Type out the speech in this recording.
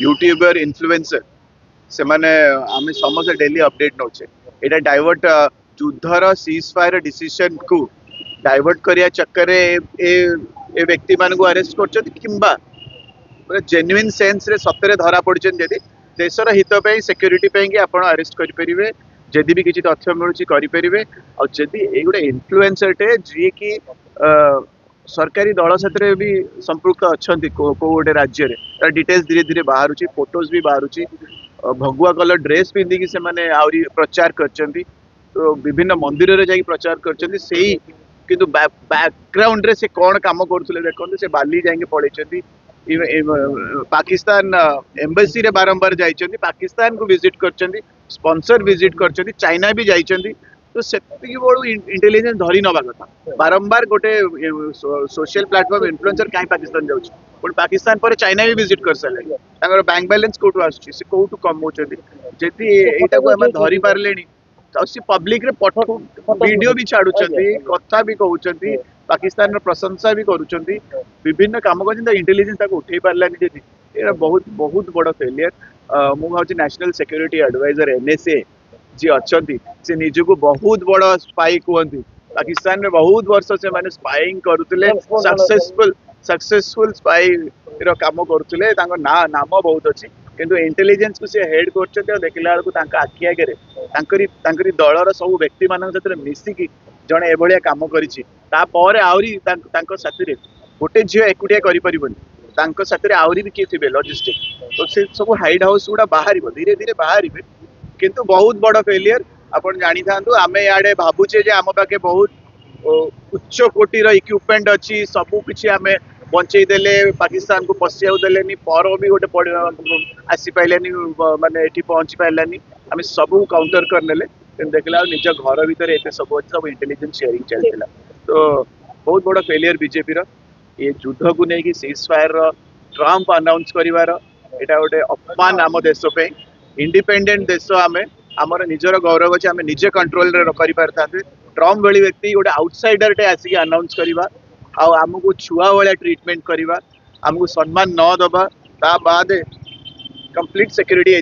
YouTuber influencer से माने आमे समस्त डेली अपडेट नौचे एटा डाइवर्ट युद्धर सीज फायर डिसीजन को डाइवर्ट करिया चक्कर ए ए व्यक्ति मान को अरेस्ट करछथि किंबा जेन्युइन सेंस रे सतरे धरा पड़छन जदि देशर हित पे सिक्योरिटी पे कि आपण अरेस्ट करि परिबे जदि भी किछि तथ्य मिलुछि करि परिबे आ जदि ए गुडे इन्फ्लुएंसर टे जे कि सरकारी दल साथ भी संपृक्त अच्छा गोटे राज्य रे डिटेल्स धीरे धीरे बाहर फोटोज भी बाहर भगुआ कलर ड्रेस पिंधिकी से माने आउरी प्रचार करचंती तो विभिन्न मंदिर रे जाई प्रचार करचंती सेही किंतु बैकग्राउंड रे से कौन काम करथुले देखंतु से बाली जाई पळेचंती पाकिस्तान एम्बेसी रे बारंबार जाइचंती पाकिस्तान को विजिट करचंती स्पॉन्सर विजिट करचंती चाइना भी जाइचंती तो से बड़ू इंटेलिजेंस धरी नवा कथा बारंबार गोटे सोशल प्लेटफॉर्म इन्फ्लुएंसर कहीं पाकिस्तान जाउछ पण पाकिस्तान पर चाइना भी विजिट कर सारे तांगर बैंक बैलेंस कोठु आछी से कोठु कमौछथि जेति एटा को हम धरी पारलेनी तो सी पब्लिक रे पठो वीडियो भी छाडुछथि कथा भी कहउछथि पाकिस्तान रो प्रशंसा भी करूछथि विभिन्न काम करछन इंटेलिजेंस ताको उठै पारलानी जेति एटा बहुत बहुत बड़ फेलियर मु भाउछि नेशनल सिक्योरिटी एडवाइजर एनएसए जी अच्छा से निज को बहुत बड़ा स्पाई कहती पाकिस्तान में बहुत वर्ष से माने स्पाइंग करुले सक्सेसफुल स्पाई रो काम करुले नाम बहुत अच्छी किंतु इंटेलिजेंस को से हेड कर देखला बेलू आखि आगे दलर सब व्यक्ति मान मिसिकी जड़े एभलिया काम कर आहरी साथी गोटे झील एकुटिया कर साथी आहरी भी किए थे लॉजिस्टिक तो से सब हाइड हाउस गुड़ा बाहर धीरे धीरे बाहर किंतु बहुत बड़ फेलियर आपण जानी थांतु आमे याडे भाबुचे जे आम पाखे बहुत उच्च कोटीर इक्विपमेंट अच्छी सबू किछि आमे बंचई देले पाकिस्तान को पशियाउ देलेनी पर भी गोटे आसी पाइलानी माने एठी पहुंची पाइलानी आमे सबू काउंटर कर नेले देखला निज घर भीतर एते सब अच्छी सब इंटेलिजेंस शेयरिंग चलतिला तो बहुत बड़ फेलियर बीजेपी रो ये युद्ध को लेकिन सीज फायर ट्रम्प अनाउंस करिवार एटा गोटे अपमान आम देश पे इंडिपेंडेंट देश आमे आमर निजर गौरव अच्छे आम निजे कंट्रोल कर पारे ट्रम्प भली व्यक्ति गोटे आउटसाइडर टे आसिक अनाउंस करवा आमको छुआ भाया ट्रिटमेंट करवा आमको सम्मान न दबा ता बाद कंप्लीट सिक्योरिटी